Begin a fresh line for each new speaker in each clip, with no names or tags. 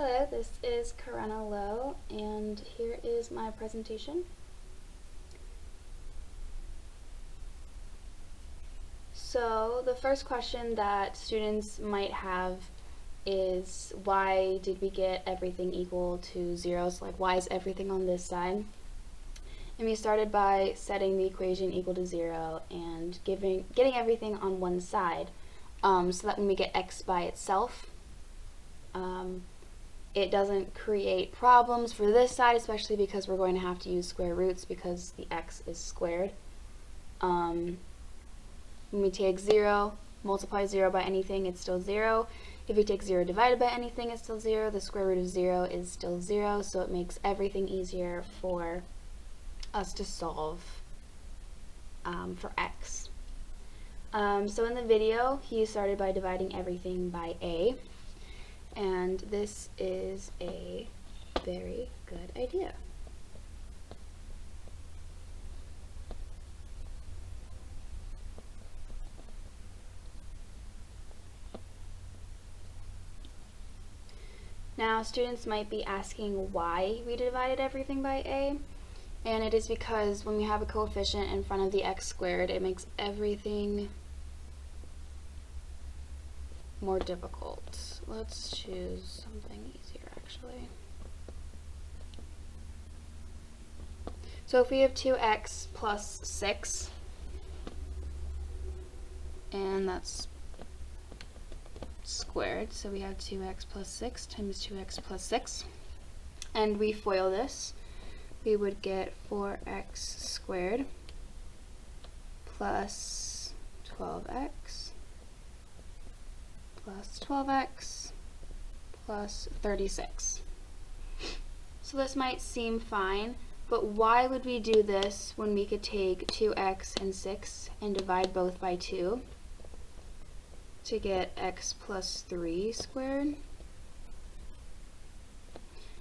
Hello, this is Karana Lowe, and here is my presentation. So the first question that students might have is, why did we get everything equal to 0? So like, why is everything on this side? And we started by setting the equation equal to 0 and getting everything on one side, so that when we get x by itself, it doesn't create problems for this side, especially because we're going to have to use square roots because the x is squared. When we take 0, multiply 0 by anything, it's still 0. If we take 0 divided by anything, it's still 0. The square root of 0 is still 0, so it makes everything easier for us to solve for x. So in the video, he started by dividing everything by a. And this is a very good idea. Now, students might be asking why we divided everything by a, and it is because when we have a coefficient in front of the x squared, it makes everything more difficult. Let's choose something easier, actually. So if we have 2x plus 6, and that's squared, so we have 2x plus 6 times 2x plus 6, and we FOIL this, we would get 4x squared plus 12x plus 12x plus 36. So this might seem fine, but why would we do this when we could take 2x and 6 and divide both by 2 to get x plus 3 squared?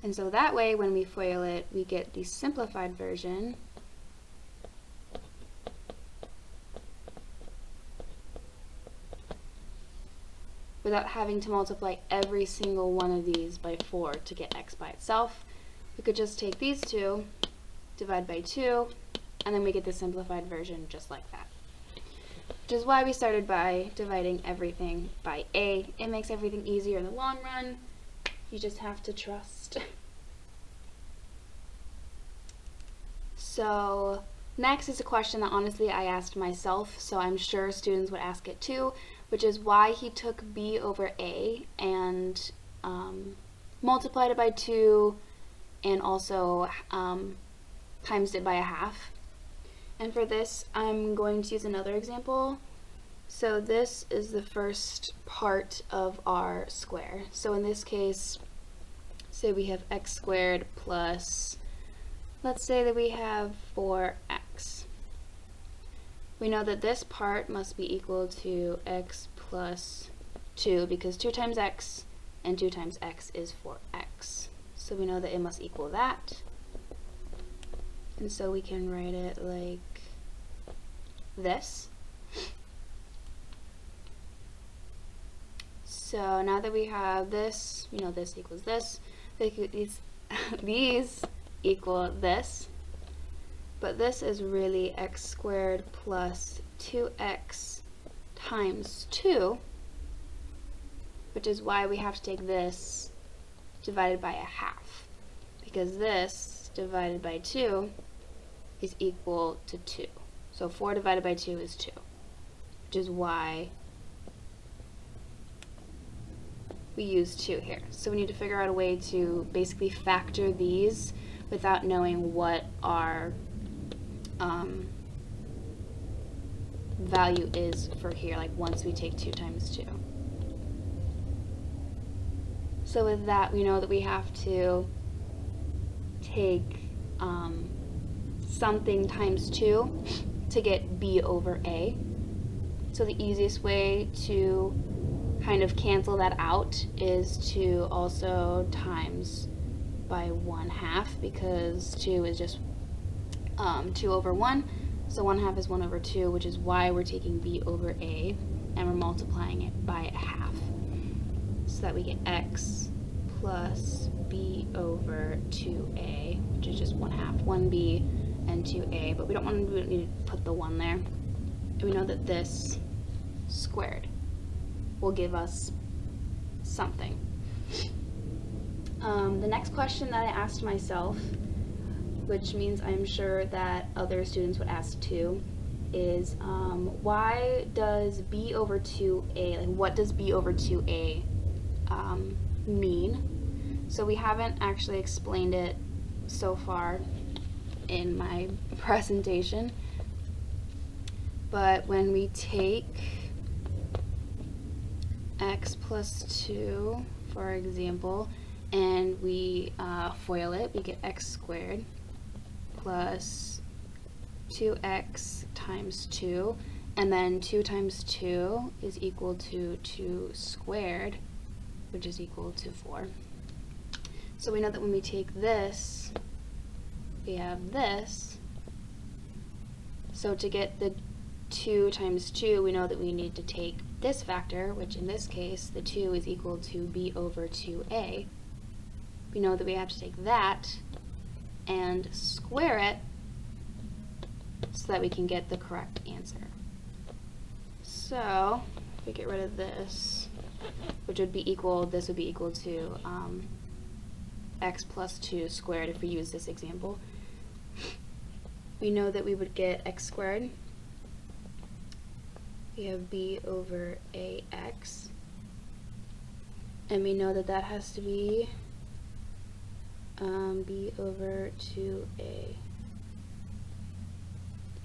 And so that way, when we FOIL it, we get the simplified version, without having to multiply every single one of these by 4 to get x by itself. We could just take these two, divide by 2, and then we get the simplified version just like that. Which is why we started by dividing everything by a. It makes everything easier in the long run. You just have to trust. So next is a question that honestly I asked myself, so I'm sure students would ask it too, which is why he took b over a and multiplied it by 2 and also times it by 1/2. And for this, I'm going to use another example. So this is the first part of our square. So in this case, say we have x squared plus, let's say that we have 4x. We know that this part must be equal to x plus 2 because 2 times x and 2 times x is 4x. So we know that it must equal that. And so we can write it like this. So now that we have this, we know this equals this. These equal this. But this is really x squared plus 2x times 2, which is why we have to take this divided by 1/2, because this divided by 2 is equal to 2. So 4 divided by 2 is 2, which is why we use 2 here. So we need to figure out a way to basically factor these without knowing what our value is for here, like once we take 2 times 2. So with that, we know that we have to take something times 2 to get b over a. So the easiest way to kind of cancel that out is to also times by 1/2, because 2 is just 2 over 1, so 1/2 is 1 over 2, which is why we're taking b over a and we're multiplying it by 1/2, so that we get x plus b over 2a, which is just 1/2, 1b and 2a, but we don't need to put the 1 there. And we know that this squared will give us something. The next question that I asked myself, which means I'm sure that other students would ask too, is why does b over 2a, like what does b over 2a mean? So we haven't actually explained it so far in my presentation, but when we take x plus 2, for example, and we FOIL it, we get x squared plus 2x times 2, and then 2 times 2 is equal to 2 squared, which is equal to 4. So we know that when we take this, we have this. So to get the 2 times 2, we know that we need to take this factor, which in this case, the 2 is equal to b over 2a. We know that we have to take that and square it so that we can get the correct answer. So if we get rid of this, which would be equal, this would be equal to x plus 2 squared if we use this example. We know that we would get x squared. We have b over ax. And we know that that has to be b over 2a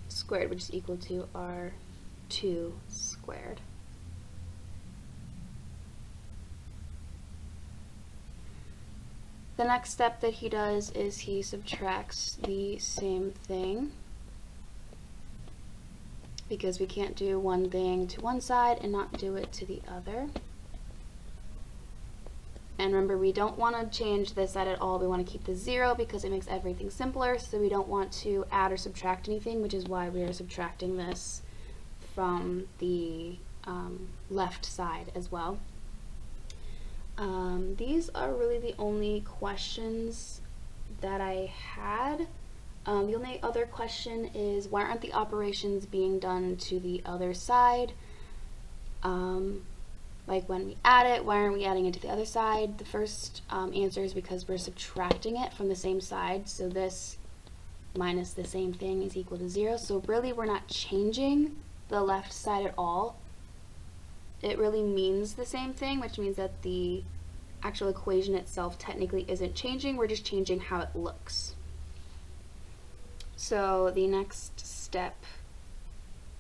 squared, which is equal to r2 squared. The next step that he does is he subtracts the same thing, because we can't do one thing to one side and not do it to the other. And remember, we don't want to change this side at all. We want to keep the 0 because it makes everything simpler, so we don't want to add or subtract anything, which is why we are subtracting this from the left side as well. These are really the only questions that I had. The only other question is, why aren't the operations being done to the other side? Like when we add it, why aren't we adding it to the other side? The first answer is because we're subtracting it from the same side, so this minus the same thing is equal to 0. So really we're not changing the left side at all. It really means the same thing, which means that the actual equation itself technically isn't changing, we're just changing how it looks. So the next step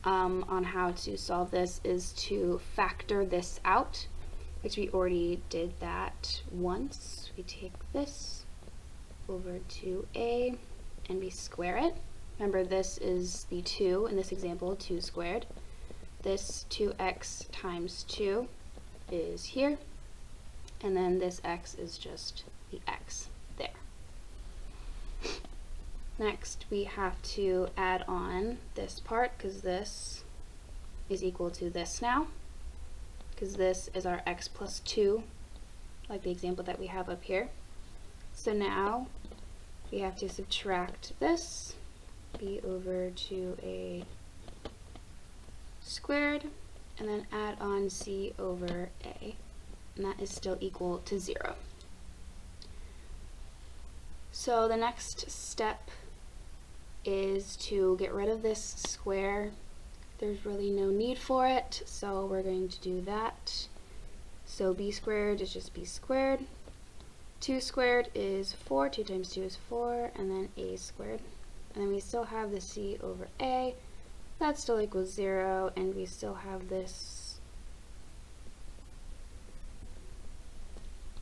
on how to solve this is to factor this out, which we already did that once. We take this over 2a and we square it. Remember, this is the 2 in this example, 2 squared. This 2x times 2 is here, and then this x is just the x there. Next, we have to add on this part, because this is equal to this now, because this is our x plus 2, like the example that we have up here. So now we have to subtract this, b over 2a squared, and then add on c over a, and that is still equal to 0. So the next step is to get rid of this square. There's really no need for it, so we're going to do that. So b squared is just b squared. 2 squared is 4, 2 times 2 is 4, and then a squared. And then we still have the c over a, that still equals 0, and we still have this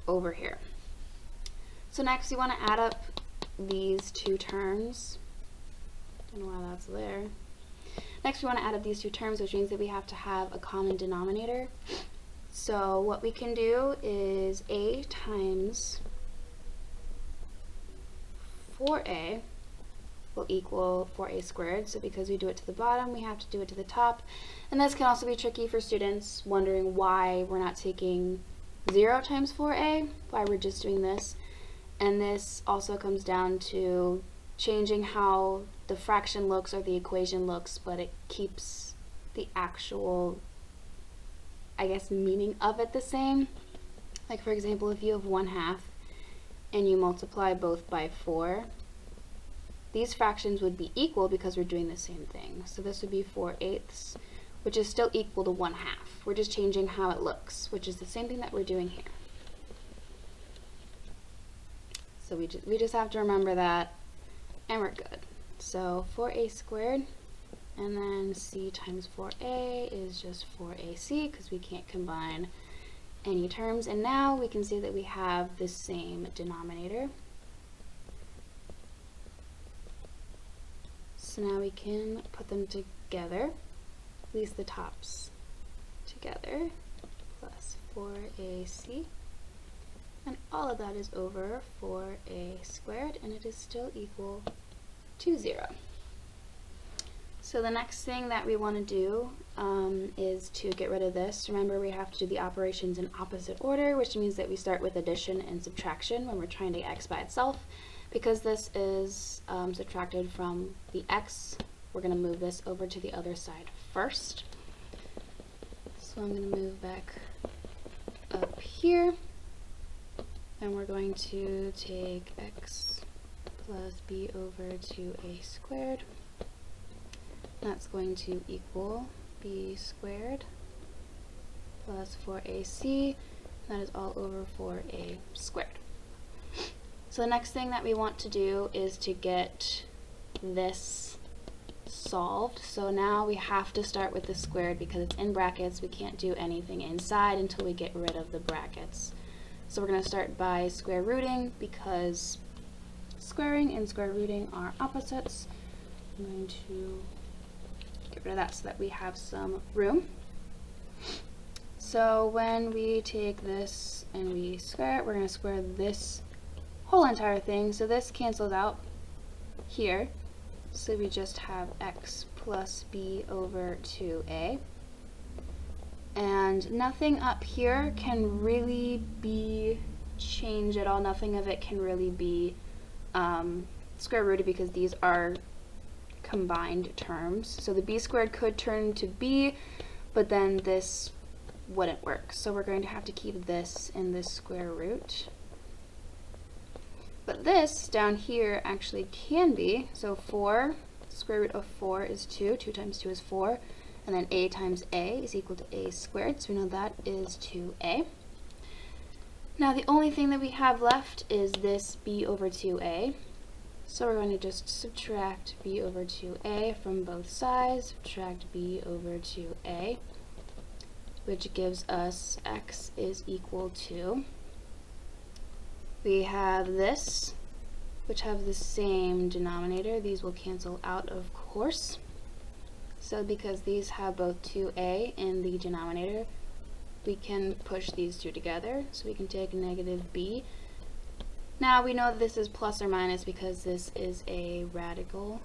over here. So next we want to add up these two terms. Don't know why that's there. Next we want to add up these two terms, which means that we have to have a common denominator. So what we can do is a times 4a will equal 4a squared. So because we do it to the bottom, we have to do it to the top. And this can also be tricky for students wondering why we're not taking 0 times 4a, why we're just doing this. And this also comes down to changing how the fraction looks or the equation looks, but it keeps the actual, I guess, meaning of it the same. Like for example, if you have 1/2 and you multiply both by 4, these fractions would be equal because we're doing the same thing. So this would be 4/8, which is still equal to 1/2. We're just changing how it looks, which is the same thing that we're doing here. So we just have to remember that, and we're good. So 4a squared, and then c times 4a is just 4ac, because we can't combine any terms. And now we can see that we have the same denominator. So now we can put them together, at least the tops together, plus 4ac. And all of that is over 4a squared, and it is still equal to 0. So the next thing that we want to do is to get rid of this. Remember, we have to do the operations in opposite order, which means that we start with addition and subtraction when we're trying to get x by itself. Because this is subtracted from the x, we're going to move this over to the other side first. So I'm going to move back up here. And we're going to take x plus b over 2a squared. That's going to equal b squared plus 4ac. That is all over 4a squared. So the next thing that we want to do is to get this solved. So now we have to start with the squared because it's in brackets. We can't do anything inside until we get rid of the brackets. So we're going to start by square rooting because squaring and square rooting are opposites. I'm going to get rid of that so that we have some room. So when we take this and we square it, we're going to square this whole entire thing. So this cancels out here. So we just have x plus b over 2a. And nothing up here can really be changed at all. Nothing of it can really be square rooted because these are combined terms. So the b squared could turn to b, but then this wouldn't work. So we're going to have to keep this in this square root. But this down here actually can be, so 4, square root of 4 is 2, 2 times 2 is 4. And then a times a is equal to a squared, so we know that is 2a. Now the only thing that we have left is this b over 2a. So we're going to just subtract b over 2a from both sides, subtract b over 2a, which gives us x is equal to, we have this, which have the same denominator. These will cancel out, of course. So because these have both 2a in the denominator, we can push these two together. So we can take negative b. Now we know that this is plus or minus because this is a radical,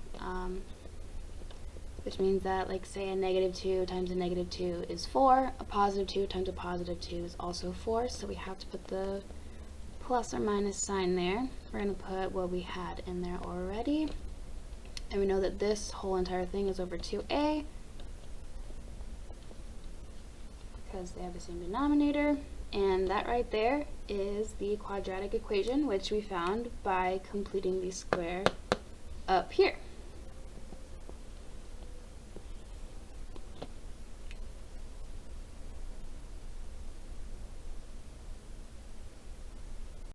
which means that, like, say a negative 2 times a negative 2 is 4, a positive 2 times a positive 2 is also 4, so we have to put the plus or minus sign there. We're going to put what we had in there already. And we know that this whole entire thing is over 2a because they have the same denominator. And that right there is the quadratic equation, which we found by completing the square up here.